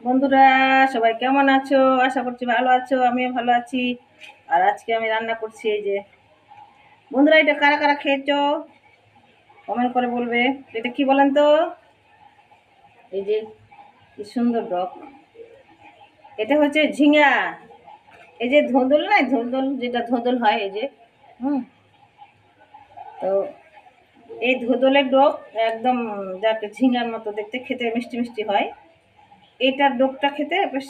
বন্ধুরা, সবাই কেমন আছো? আশা করছি ভালো আছো, আমিও ভালো আছি। আর আজকে আমি রান্না করছি এই যে। বন্ধুরা, এটা কারা কারা খেয়েছো কমেন্ট করে বলবে। এটা কি বলেন তো? এই যে কি সুন্দর ডক, এটা হচ্ছে ঝিঙা। এই যে ধোঁদল নাই, ধোঁদল যেটা ধোঁদল হয় এই যে। হুম। তো এই ধোঁদলের ডোক একদম, যাকে ঝিঙার মতো দেখতে, খেতে মিষ্টি মিষ্টি হয়। এটার ডোকটা খেতে বেশ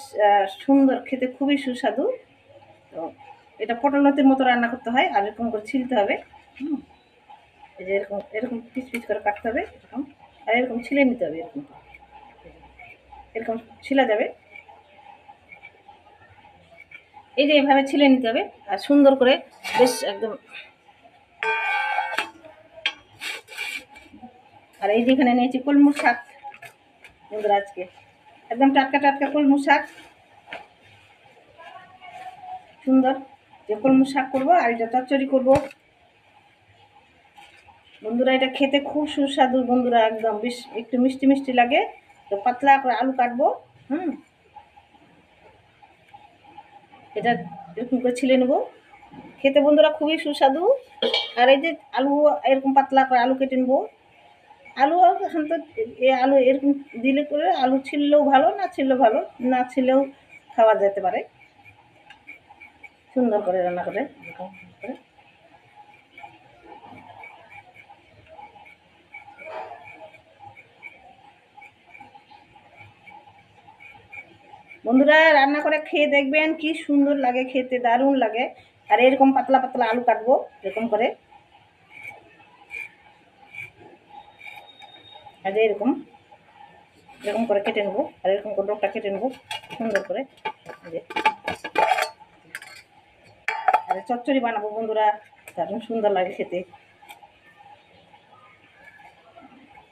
সুন্দর, খেতে খুবই সুস্বাদু। তো এটা পটলতির মতো রান্না করতে হয়, আর এরকম করে ছিলতে হবে। হুম। এই যে এরকম এরকম পিস পিস করে কাটতে হবে এরকম, আর এরকম ছিলে নিতে হবে এরকম, এরকম ছিলা যাবে। এই যে এইভাবে ছিলে নিতে হবে, আর সুন্দর করে বেশ একদম। আর এই যে এখানে নিয়েছি কলমু শাক। বন্ধুরা, আজকে একদম টাটকা টাটকা কলমু শাক, সুন্দর যে কলমু শাক করবো, আর এটা চচ্চড়ি করবো। বন্ধুরা, এটা খেতে খুব সুস্বাদু বন্ধুরা, একদম বেশ একটু মিষ্টি মিষ্টি লাগে। তো পাতলা করে আলু কাটবো। হুম। এটা এরকম করে ছিলে নেবো, খেতে বন্ধুরা খুবই সুস্বাদু। আর এই যে আলু, এরকম পাতলা করে আলু কেটে নেবো। আলু এখন তো আলু এরকম দিলে করে আলু ছিললেও ভালো, না ছিললেও ভালো, না ছিলেও খাওয়া যেতে পারে। সুন্দর করে রান্না করে এরকম করে। বন্ধুরা, রান্না করে খেয়ে দেখবেন কি সুন্দর লাগে, খেতে দারুণ লাগে। আর এরকম পাতলা পাতলা আলু কাটবো এরকম করে, আর এরকম এরকম করে কেটে নেবো, আর এরকম করে ডোকটা কেটে নেবো সুন্দর করে। আর চচ্চড়ি বানাবো বন্ধুরা, দারুণ সুন্দর লাগে খেতে।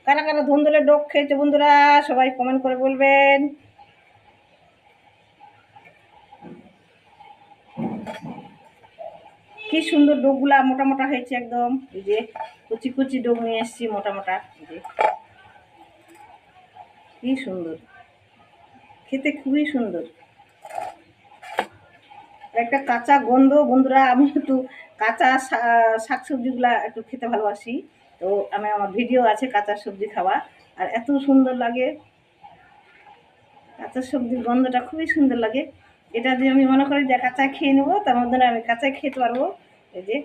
কারা কারা ধুন্দুলের ডোক খেয়েছে বন্ধুরা, সবাই কমেন্ট করে বলবেন। কি সুন্দর ডোকগুলা মোটা মোটা হয়েছে একদম। এই যে কুচি কুচি ডোক নিয়ে এসেছি মোটা মোটা, এই যে কি সুন্দর, খেতে খুবই সুন্দর। একটা কাঁচা গন্ধ বন্ধুরা, আমি একটু কাঁচা শাকসবজিগুলা একটু খেতে ভালোবাসি। তো আমার ভিডিও আছে কাঁচা সবজি খাওয়া, আর এত সুন্দর লাগে। কাঁচা সবজির গন্ধটা খুবই সুন্দর লাগে। এটা দিয়ে আমি মনে করি যে কাঁচা খেয়ে নেবো, তার মধ্যে আমি কাঁচা খেতে পারবো। এই যে